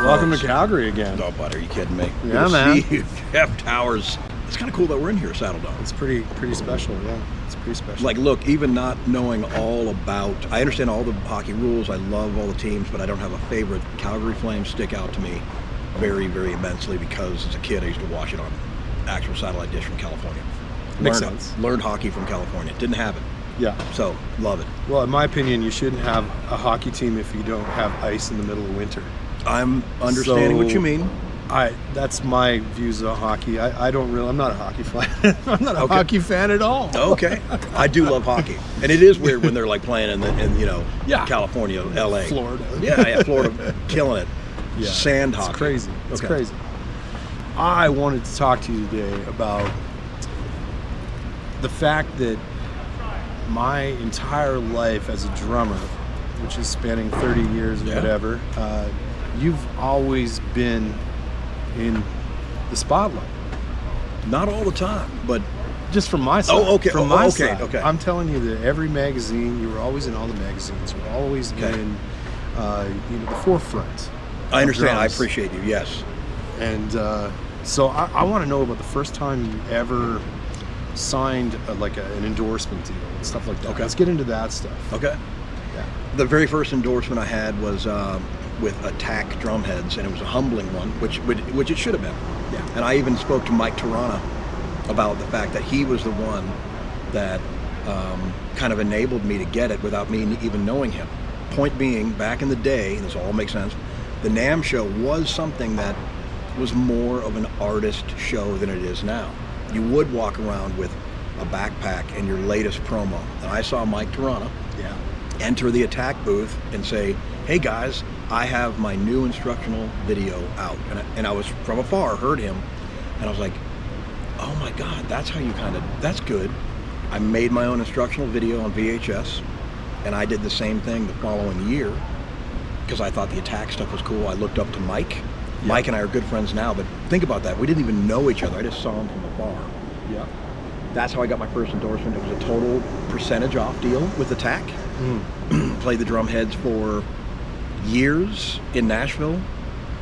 Welcome to Calgary again. Oh, buddy, are you kidding me? Yeah, Good to man. see you. Jeff Towers. It's kind of cool that we're in here, Saddle Dog. It's pretty special, yeah. It's pretty special. Like, look, even not knowing all about, I understand all the hockey rules. I love all the teams, but I don't have a favorite. Calgary Flames stick out to me very, very immensely because as a kid I used to watch it on actual satellite dish from California. Makes sense. Learned hockey from California. Didn't have it. Yeah. So, love it. Well, in my opinion, you shouldn't have a hockey team if you don't have ice in the middle of winter. I'm understanding what you mean. That's my views on hockey. I'm not a hockey fan. I'm not a hockey fan at all. Okay. I do love hockey. And it is weird when they're like playing in California, LA. Florida. Yeah, Florida, killing it. Yeah. Sand hockey. It's crazy. It's Okay. crazy. I wanted to talk to you today about the fact that my entire life as a drummer, which is spanning 30 years or whatever, you've always been in the spotlight. Not all the time, but just from my side. Oh, okay. From my okay, side. okay. I'm telling you that every magazine, you were always in all the magazines. You were always in the forefront. I understand. I drums. appreciate you. Yes. And so I want to know about the first time you ever signed an endorsement deal and stuff like that. Okay. Let's get into that stuff. Okay. Yeah. The very first endorsement I had was with Attack Drumheads, and it was a humbling one, which it should have been. Yeah. And I even spoke to Mike Tirana about the fact that he was the one that kind of enabled me to get it without me even knowing him. Point being, back in the day, this all makes sense, the NAMM show was something that was more of an artist show than it is now. You would walk around with a backpack and your latest promo. And I saw Mike Tirana enter the Attack booth and say, "Hey guys, I have my new instructional video out." And I was from afar, heard him, and I was like, oh my God, that's how you that's good. I made my own instructional video on VHS, and I did the same thing the following year because I thought the Attack stuff was cool. I looked up to Mike. Yeah. Mike and I are good friends now, but think about that. We didn't even know each other. I just saw him from afar. Yeah. That's how I got my first endorsement. It was a total percentage off deal with Attack. Played the Drumheads for years in Nashville,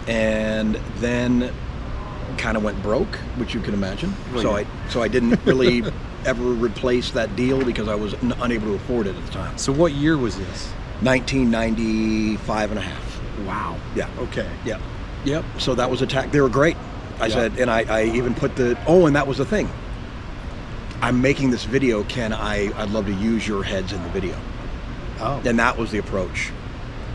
and then kind of went broke, which you can imagine. Well, So I didn't really ever replace that deal because I was unable to afford it at the time. So what year was this? 1995 and a half. Wow. Yeah. Okay. Yeah. Yep. So that was Attack. They were great. I said, and I even put and that was the thing. I'm making this video. I'd love to use your heads in the video. Oh. And that was the approach.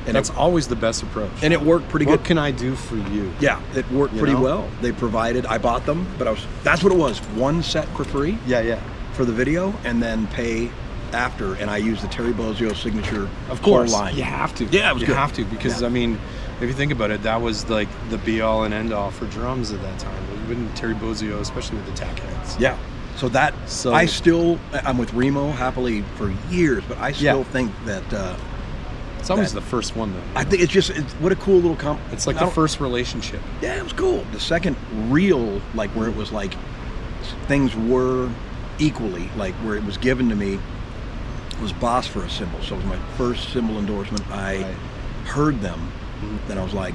And that's always the best approach. And it worked pretty good. What can I do for you? Yeah, it worked pretty well. They provided, I bought them, but that's what it was. One set for free. Yeah. For the video, and then pay after. And I used the Terry Bozzio signature of course line. You have to. Yeah, it was good. You have to, because I mean, if you think about it, that was like the be all and end all for drums at that time. Even Terry Bozzio, especially with the Attack heads. Yeah. I'm with Remo happily for years, but I still think that it's always the first one though. I think it's what a cool little it's like the first relationship. Yeah, it was cool. The second real, like where it was like things were equally, like where it was given to me, was Bosphorus cymbal. So it was my first cymbal endorsement. I heard them, then I was like,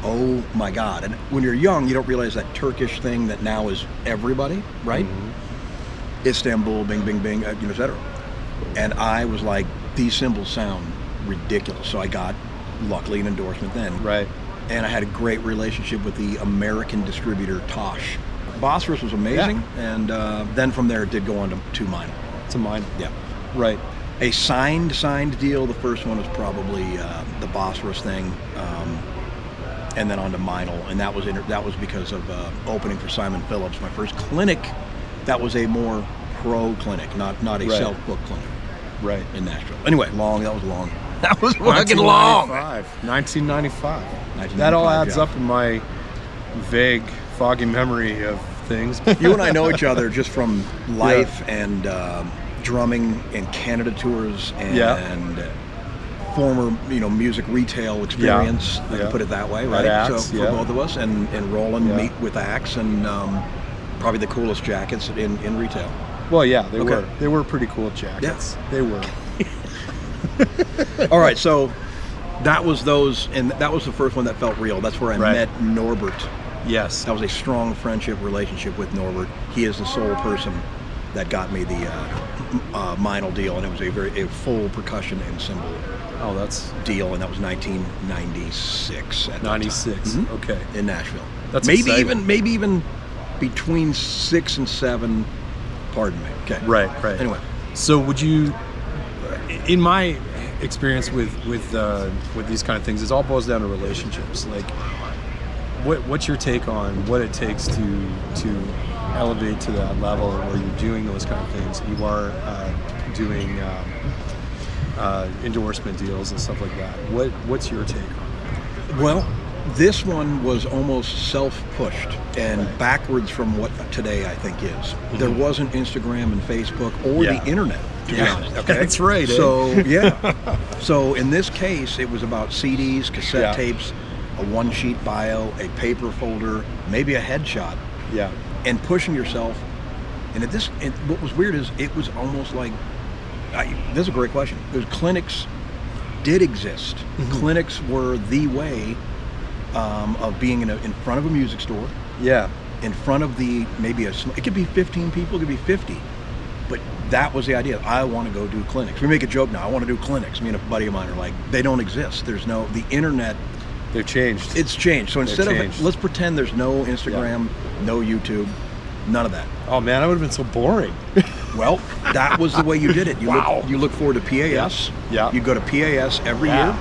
oh my God. And when you're young, you don't realize that Turkish thing that now is everybody, right? Istanbul, bing, bing, bing, et cetera. And I was like, these cymbals sound ridiculous. So I got, luckily, an endorsement then. Right. And I had a great relationship with the American distributor, Tosh. Bosphorus was amazing. Yeah. And then from there, it did go on to Minor. To Minor. Yeah. Right. A signed deal, the first one was probably the Bosphorus thing. And then on to Meinl, and that was because of opening for Simon Phillips. My first clinic, that was a more pro clinic, not a self-book clinic. Right. In Nashville. Anyway, that was long. That was fucking long. 1995. That all adds up in my vague, foggy memory of things. You and I know each other just from life and drumming and Canada tours and former, music retail experience. I can put it that way, right? Axe, so for both of us, and Roland meet with Axe, and probably the coolest jackets in retail. Well, yeah, they were pretty cool jackets. Yeah. They were. All right, so that was those, and that was the first one that felt real. That's where I met Norbert. Yes. That was a strong friendship relationship with Norbert. He is the sole person that got me the Meinl deal, and it was a full percussion and cymbal deal, and that was 1996. 96. Okay. In Nashville. That's maybe exciting. maybe even between 6 and 7. Pardon me. Okay. Right. Anyway, so would you, in my experience with these kind of things, it all boils down to relationships. Like, what's your take on what it takes to elevate to that level where you're doing those kind of things? You are doing endorsement deals and stuff like that. What's your take on that? well, this one was almost self-pushed and backwards from what today I think is. There wasn't Instagram and Facebook or the internet, to be honest. Okay? That's right. So, So in this case, it was about CDs, cassette tapes, a one-sheet bio, a paper folder, maybe a headshot. Yeah. And pushing yourself. And what was weird is it was almost like, this is a great question. Clinics did exist. Clinics were the way of being in front of a music store. Yeah. In front of it could be 15 people, it could be 50. But that was the idea. I want to go do clinics. We make a joke now. I want to do clinics. Me and a buddy of mine are like, they don't exist. The internet. They've changed. It's changed. So instead of, let's pretend there's no Instagram, no YouTube, none of that. Oh man, that would have been so boring. Well, that was the way you did it. You look forward to PAS. Yeah. You go to PAS every year.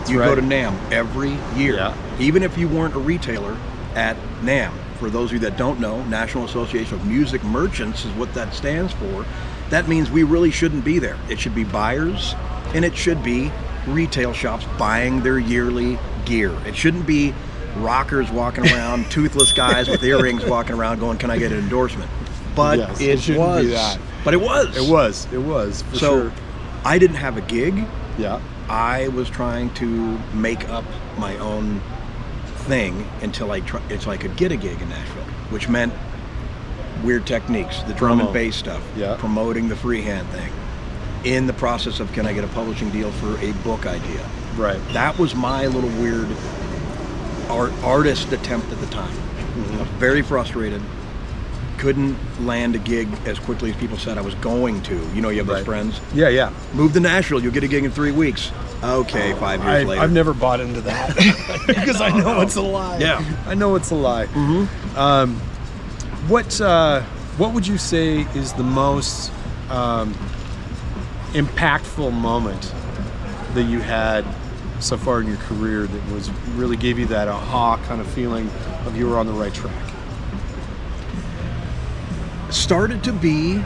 You go to NAMM every year. Yeah. Even if you weren't a retailer at NAMM. For those of you that don't know, National Association of Music Merchants is what that stands for. That means we really shouldn't be there. It should be buyers, and it should be retail shops buying their yearly gear. It shouldn't be rockers walking around, toothless guys with earrings walking around going, can I get an endorsement? But it was. Be that. But it was. It was, for sure. I didn't have a gig. Yeah. I was trying to make up my own thing until I could get a gig in Nashville, which meant Weird Techniques, the drum and bass stuff, promoting the Freehand thing, in the process of, can I get a publishing deal for a book idea? Right. That was my little weird artist attempt at the time. I was very frustrated. Couldn't land a gig as quickly as people said I was going to. You know, you have those friends. Yeah. Move to Nashville, you'll get a gig in 3 weeks. Okay, 5 years later. I've never bought into that because I know it's a lie. Yeah, I know it's a lie. What would you say is the most impactful moment that you had so far in your career that was really gave you that aha kind of feeling of you were on the right track? Started to be,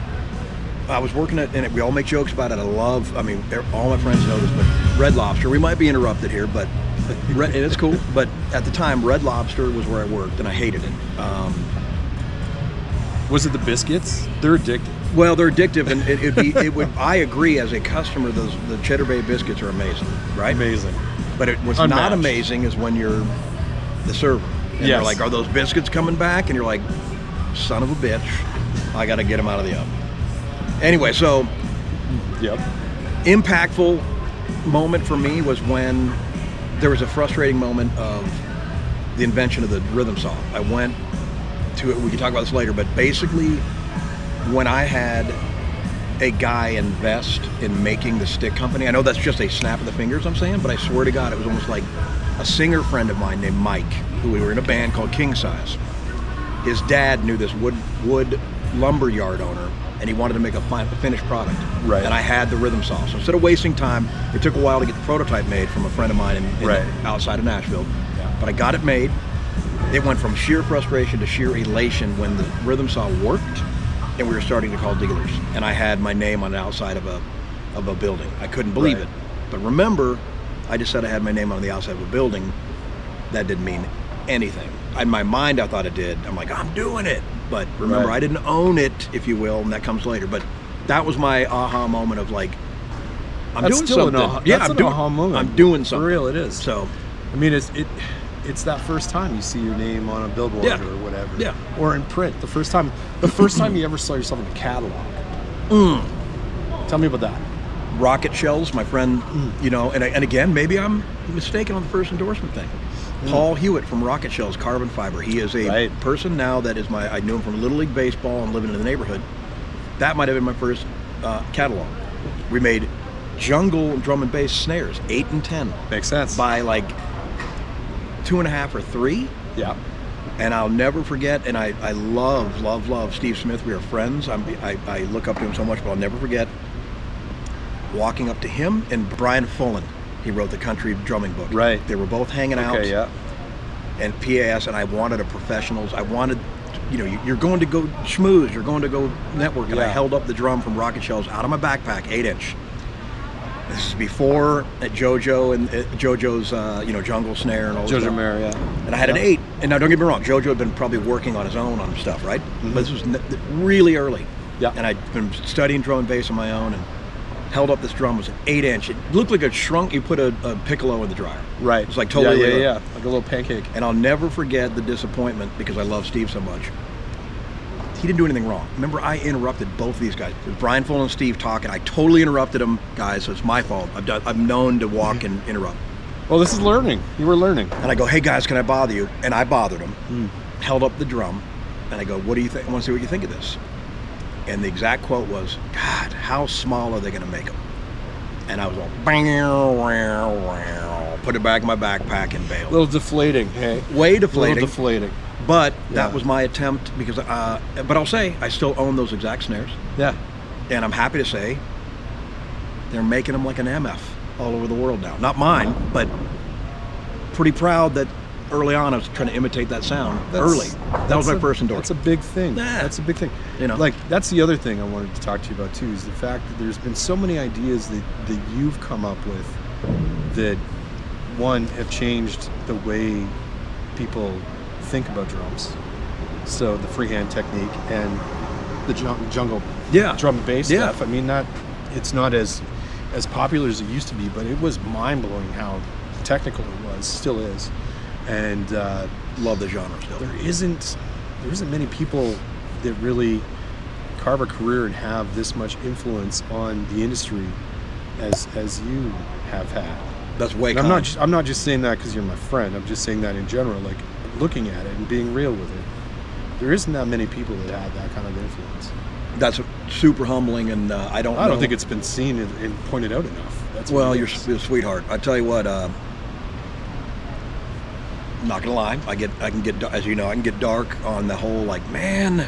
I was working at, and we all make jokes about it. All my friends know this, but Red Lobster, we might be interrupted here, but and it's cool. But at the time, Red Lobster was where I worked, and I hated it. Was it the biscuits? They're addictive. Well, they're addictive, and it would. I agree. As a customer, the Cheddar Bay biscuits are amazing, right? Amazing. But what's not amazing is when you're the server, and you're like, "Are those biscuits coming back?" And you're like, "Son of a bitch, I got to get them out of the oven." Anyway, so impactful moment for me was when there was a frustrating moment of the invention of the rhythm saw. I went to it. We can talk about this later, but basically, when I had a guy invest in making the stick company, I know that's just a snap of the fingers I'm saying, but I swear to God, it was almost like a singer friend of mine named Mike, who we were in a band called King Size. His dad knew this wood lumber yard owner, and he wanted to make a finished product. Right. And I had the rhythm saw. So instead of wasting time, it took a while to get the prototype made from a friend of mine outside of Nashville. Yeah. But I got it made. It went from sheer frustration to sheer elation when the rhythm saw worked, and we were starting to call dealers. And I had my name on the outside of a building. I couldn't believe it. But remember, I just said I had my name on the outside of a building. That didn't mean anything. In my mind, I thought it did. I'm like, I'm doing it. But remember, I didn't own it, if you will, and that comes later. But that was my aha moment of like, I'm doing something. That's an aha moment. I'm doing something. For real, it is. So, I mean, it's that first time you see your name on a billboard or whatever. Yeah. Or in print. The first time you ever saw yourself in a catalog. Tell me about that. Rocket Shells, my friend, you know, and again, maybe I'm mistaken on the first endorsement thing. Paul Hewitt from Rocket Shells Carbon Fiber. He is a person now that is I knew him from Little League Baseball and living in the neighborhood. That might have been my first catalog. We made jungle drum and bass snares, 8 and 10. Makes sense. By like 2.5 or 3. Yeah. And I'll never forget, and I love Steve Smith. We are friends. I look up to him so much, but I'll never forget walking up to him and Brian Fullen. He wrote the country drumming book. Right. They were both hanging out. Okay, yeah. And PAS, and I wanted a professionals. I wanted, you know, you're going to go schmooze, you're going to go network. And I held up the drum from Rocket Shells out of my backpack, 8-inch. This is before JoJo and JoJo's, you know, jungle snare and all that. JoJo Mare, yeah. And I had an 8. And now don't get me wrong, JoJo had been probably working on his own on stuff, right? But this was really early. Yeah. And I'd been studying drum and bass on my own and held up this drum. It was an 8-inch. It looked like a shrunk, you put a piccolo in the dryer. Right. It was like totally yeah. Like a little pancake. And I'll never forget the disappointment because I love Steve so much. He didn't do anything wrong. Remember, I interrupted both of these guys. It was Brian Full and Steve talking. I totally interrupted them, guys, so it's my fault. I'm known to walk and interrupt. Well, this is learning. You were learning. And I go, hey guys, can I bother you? And I bothered them. Held up the drum, and I go, what do you think? I want to see what you think of this. And the exact quote was, God, how small are they going to make them? And I was all, put it back in my backpack and bailed. A little deflating, hey? Way deflating. A little deflating. But that was my attempt because, but I'll say, I still own those exact snares. Yeah. And I'm happy to say they're making them like an MF all over the world now. Not mine, but pretty proud that early on I was trying to imitate that sound That was my first endorsement. That's a big thing. Yeah. That's a big thing. You know, like that's the other thing I wanted to talk to you about too, is the fact that there's been so many ideas that you've come up with that, one, have changed the way people think about drums. So the freehand technique and the jungle drum and bass stuff. I mean, it's not as popular as it used to be, but it was mind-blowing how technical it was, still is. And love the genre still. There isn't many people that really carve a career and have this much influence on the industry as you have had. That's way kind. I'm not just saying that because you're my friend. I'm just saying that in general, like looking at it and being real with it. There isn't that many people that have that kind of influence. That's super humbling, and I don't think it's been seen and pointed out enough. That's you're a sweetheart. I tell you what. Not gonna lie, I can get, as you know, I can get dark on the whole, like, man,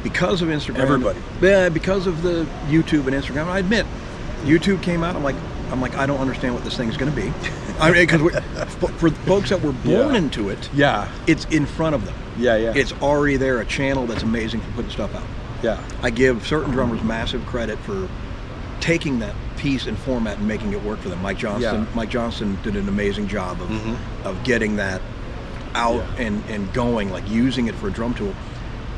because of Instagram. Everybody. Yeah, because of the YouTube and Instagram. I admit, YouTube came out. I'm like, I don't understand what this thing is going to be. I mean, because for folks that were born into it, it's in front of them. Yeah. It's already there, a channel that's amazing for putting stuff out. Yeah. I give certain drummers massive credit for taking that piece and format and making it work for them. Mike Johnston did an amazing job of getting that out and going, like using it for a drum tool.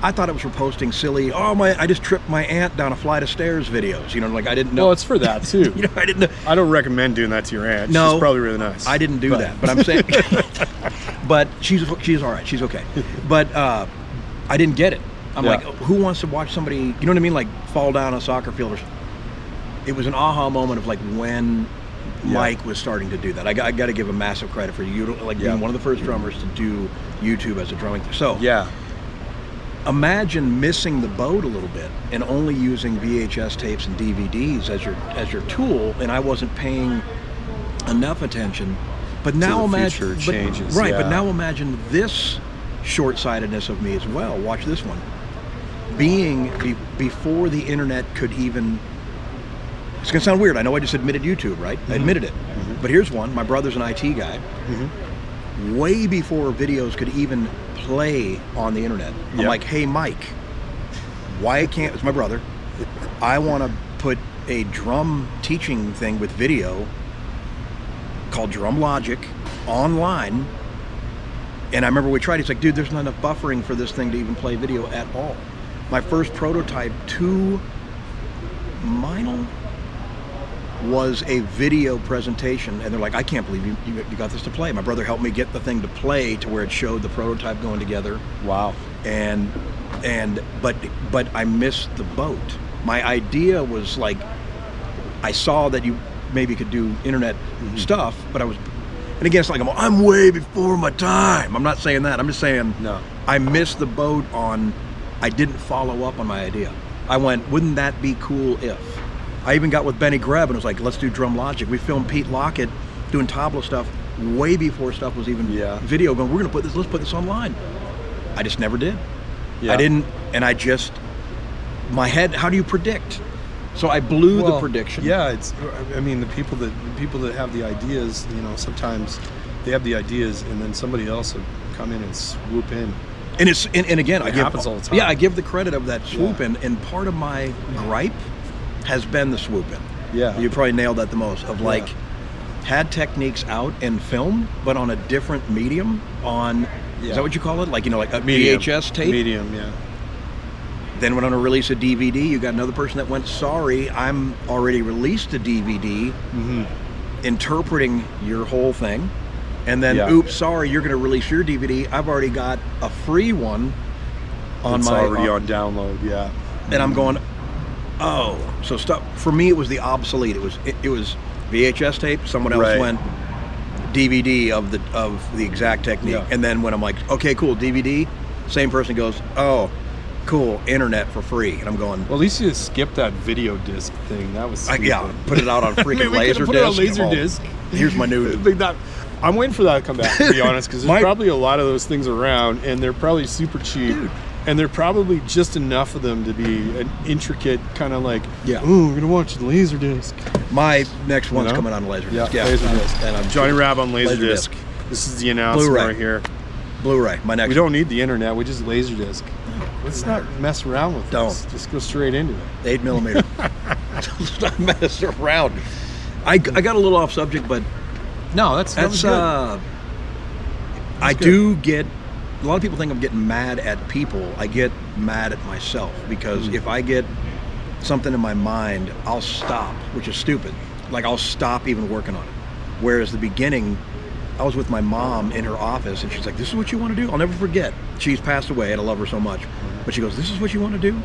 I thought it was for posting silly, I just tripped my aunt down a flight of stairs videos. You know, like I didn't know. Well, it's for that too. You know, I didn't know. I don't recommend doing that to your aunt. No, she's probably really nice. I didn't do that, but I'm saying, but she's all right. She's okay. But I didn't get it. I'm like, who wants to watch somebody? You know what I mean? Like fall down a soccer field. It was an aha moment of like when Mike was starting to do that. I got to give him massive credit for you, like being one of the first drummers to do YouTube as a drumming. So imagine missing the boat a little bit and only using VHS tapes and DVDs as your tool, and I wasn't paying enough attention. But now imagine changes, But now imagine this short-sightedness of me as well. Watch this one. Being before the internet could even. It's gonna sound weird. I know I just admitted YouTube, right? I admitted it. But here's one. My brother's an IT guy. Way before videos could even play on the internet. I'm like, hey, Mike, why can't, it's my brother, I want to put a drum teaching thing with video called Drum Logic online. And I remember we tried, he's like, dude, there's not enough buffering for this thing to even play video at all. My first prototype to Meinl was a video presentation, and they're like, I can't believe you got this to play. My brother helped me get the thing to play to where it showed the prototype going together. Wow. But I missed the boat. My idea was like I saw that you maybe could do internet stuff, but I was, and again, it's like I'm way before my time. I'm not saying that. I'm just saying No. I missed the boat on. I didn't follow up on my idea. I went, wouldn't that be cool if? I even got with Benny Greb and was like, let's do Drum Logic. We filmed Pete Lockett doing tabla stuff way before stuff was even video. Going, we're gonna put this. Let's put this online. I just never did. Yeah. I didn't, and I just, my head. How do you predict? So I blew the prediction. Yeah, it's. I mean, the people that have the ideas, you know, sometimes they have the ideas, and then somebody else will come in and swoop in. And it's and again, it happens all the time. Yeah, I give the credit of that swoop in, and part of my gripe has been the swoop in. Yeah, you probably nailed that the most. Of like, had techniques out and filmed, but on a different medium. On is that what you call it? Like, you know, like a medium. VHS tape. Medium, yeah. Then when on a release a DVD, you got another person that went, sorry, I'm already released a DVD, interpreting your whole thing. And then, oops, sorry, you're going to release your DVD. I've already got a free one on it's my... already on download, yeah. And I'm going, oh. So stuff, for me, it was the obsolete. It was VHS tape. Someone else went DVD of the exact technique. Yeah. And then when I'm like, okay, cool, DVD, same person goes, oh, cool, internet for free. And I'm going, well, at least you skipped that video disc thing. That was stupid. Put it out on freaking laser put disc. It on laser disc. Here's my new... I'm waiting for that to come back, to be honest, because there's probably a lot of those things around, and they're probably super cheap. Dude. And they're probably just enough of them to be an intricate kind of like, we're going to watch the laser disc. My next one's coming on laser disc. Yeah, laser disc. And I'm Johnny Rabb on laser disc. This is the announcement right here. Blu-ray, my next We don't need the internet, we just laser disc. Let's not mess around with this. Just go straight into it. 8mm. Let's not mess around. I got a little off subject, but no, that's good. I do get, a lot of people think I'm getting mad at people. I get mad at myself because if I get something in my mind, I'll stop, which is stupid. Like, I'll stop even working on it. Whereas the beginning, I was with my mom in her office and she's like, this is what you want to do? I'll never forget. She's passed away and I love her so much. But she goes, this is what you want to do?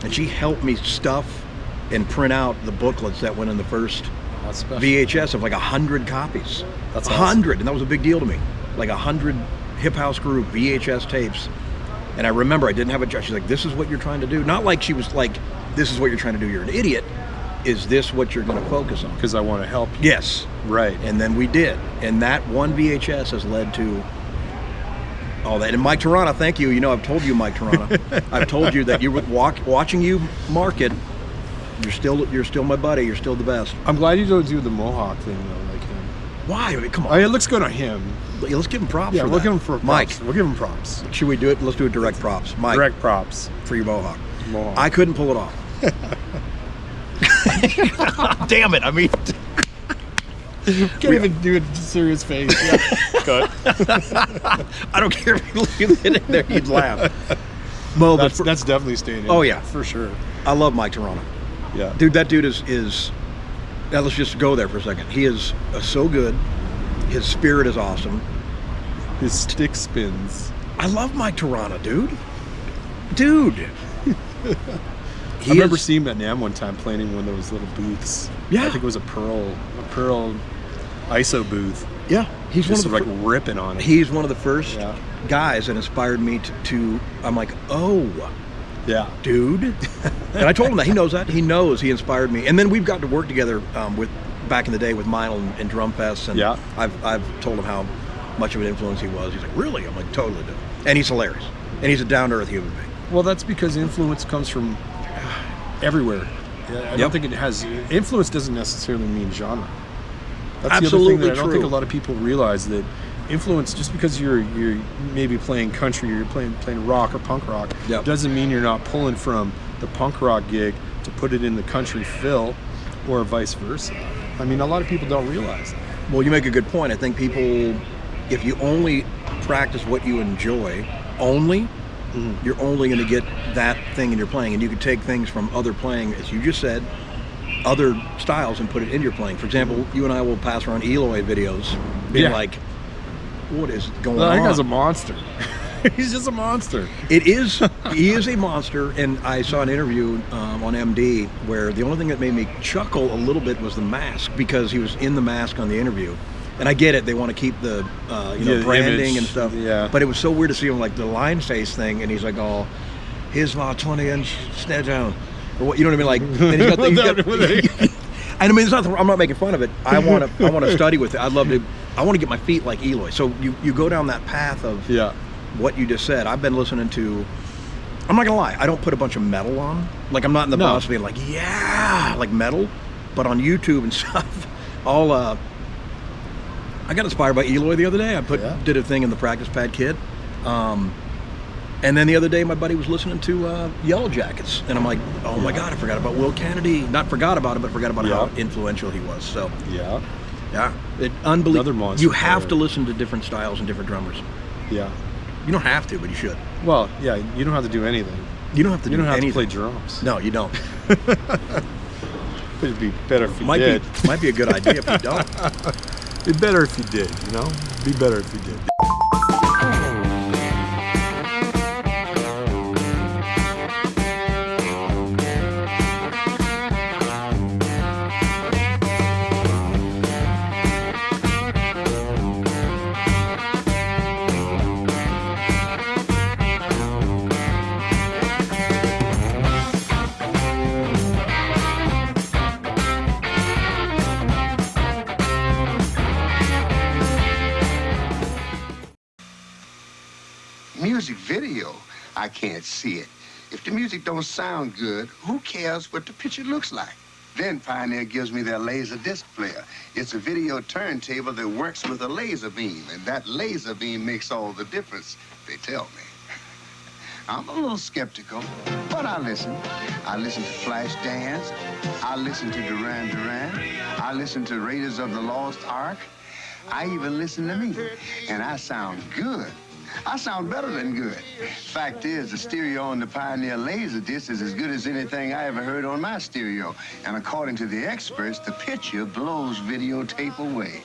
And she helped me stuff and print out the booklets that went in the first VHS of like 100 copies. That's 100, and that was a big deal to me. Like 100 Hip House Group VHS tapes. And I remember I didn't have a job. She's like, this is what you're trying to do. Not like she was like, this is what you're trying to do, you're an idiot. Is this what you're going to focus on? Because I want to help you. Yes. Right. And then we did. And that one VHS has led to all that. And Mike Tirana, thank you. You know, I've told you, Mike Tirana. I've told you that you were watching you market. You're still my buddy. You're still the best. I'm glad you don't do the mohawk thing though, like him. Why? I mean, come on. I mean, it looks good on him. Yeah, let's give him props. Yeah, for we'll that. give him for props. Mike. We'll give him props. Should we do it? Let's do it direct props. Mike. Direct props for your mohawk. Mohawk. I couldn't pull it off. Damn it! I mean, can't even do a serious face. Yeah. Cut. I don't care if you leave it in there. You'd laugh. Mo, that's definitely staying in. Oh yeah, for sure. I love Mike Tirana. Yeah, dude, that dude is. Now let's just go there for a second. He is so good. His spirit is awesome. His stick spins. I love Mike Tirana, dude. Dude. I remember seeing him at NAMM one time playing in one of those little booths. Yeah, I think it was a Pearl ISO booth. Yeah, he's just one of the ripping on it. He's one of the first guys that inspired me to. I'm like, oh, yeah, dude. And I told him that. He knows that. He knows he inspired me. And then we've got to work together with back in the day with Meinl and Drum Fest. And I've told him how much of an influence he was. He's like, really? I'm like, totally, dude. And he's hilarious. And he's a down-to-earth human being. Well, that's because influence comes from everywhere. I don't think it has. Influence doesn't necessarily mean genre. That's absolutely the other thing that I don't think a lot of people realize, that influence, just because you're maybe playing country, or you're playing rock or punk rock, doesn't mean you're not pulling from the punk rock gig to put it in the country fill, or vice versa. I mean, a lot of people don't realize that. Well, you make a good point. I think people, if you only practice what you enjoy, you're only going to get that thing in your playing, and you can take things from other playing, as you just said, other styles, and put it in your playing. For example, you and I will pass around Eloy videos, being like, what is going on? That guy's a monster. He's just a monster. It is. He is a monster, and I saw an interview on MD where the only thing that made me chuckle a little bit was the mask, because he was in the mask on the interview. And I get it; they want to keep the The branding image, and stuff. yeah. But it was so weird to see him like the line face thing, and he's like, "Oh, here's my 20-inch snare down," or what? You know what I mean? Like, and he's got and I mean, it's not, I'm not making fun of it. I want to study with it. I want to get my feet like Eloy. So you go down that path of what you just said. I've been listening to. I'm not gonna lie. I don't put a bunch of metal on. Like, I'm not in the bus being like, yeah, like metal. But on YouTube and stuff, I got inspired by Eloy the other day. I did a thing in the Practice Pad Kit. And then the other day, my buddy was listening to Yellow Jackets, and I'm like, oh my God, I forgot about Will Kennedy. Not forgot about it, but forgot about how influential he was. So unbelievable. Another monster. You have to listen to different styles and different drummers. Yeah. You don't have to, but you should. Well, yeah, you don't have to do anything. You don't have to. You don't have anything. to play drums. No, you don't. It'd be better if you did. Might be a good idea if you don't. It'd be better if you did. You know, be better if you did. Music video, I can't see it. If the music don't sound good, who cares what the picture looks like? Then Pioneer gives me their laser disc player. It's a video turntable that works with a laser beam, and that laser beam makes all the difference, they tell me. I'm a little skeptical, but I listen. I listen to Flashdance. I listen to Duran Duran. I listen to Raiders of the Lost Ark. I even listen to me, and I sound good. I sound better than good. Fact is, the stereo on the Pioneer Laserdisc is as good as anything I ever heard on my stereo. And according to the experts, the picture blows videotape away.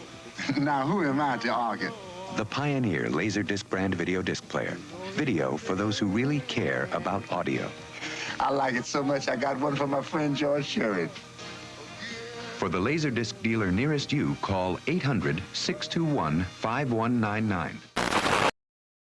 Now, who am I to argue? The Pioneer Laserdisc brand video disc player. Video for those who really care about audio. I like it so much, I got one for my friend George Sherry. For the Laserdisc dealer nearest you, call 800-621-5199.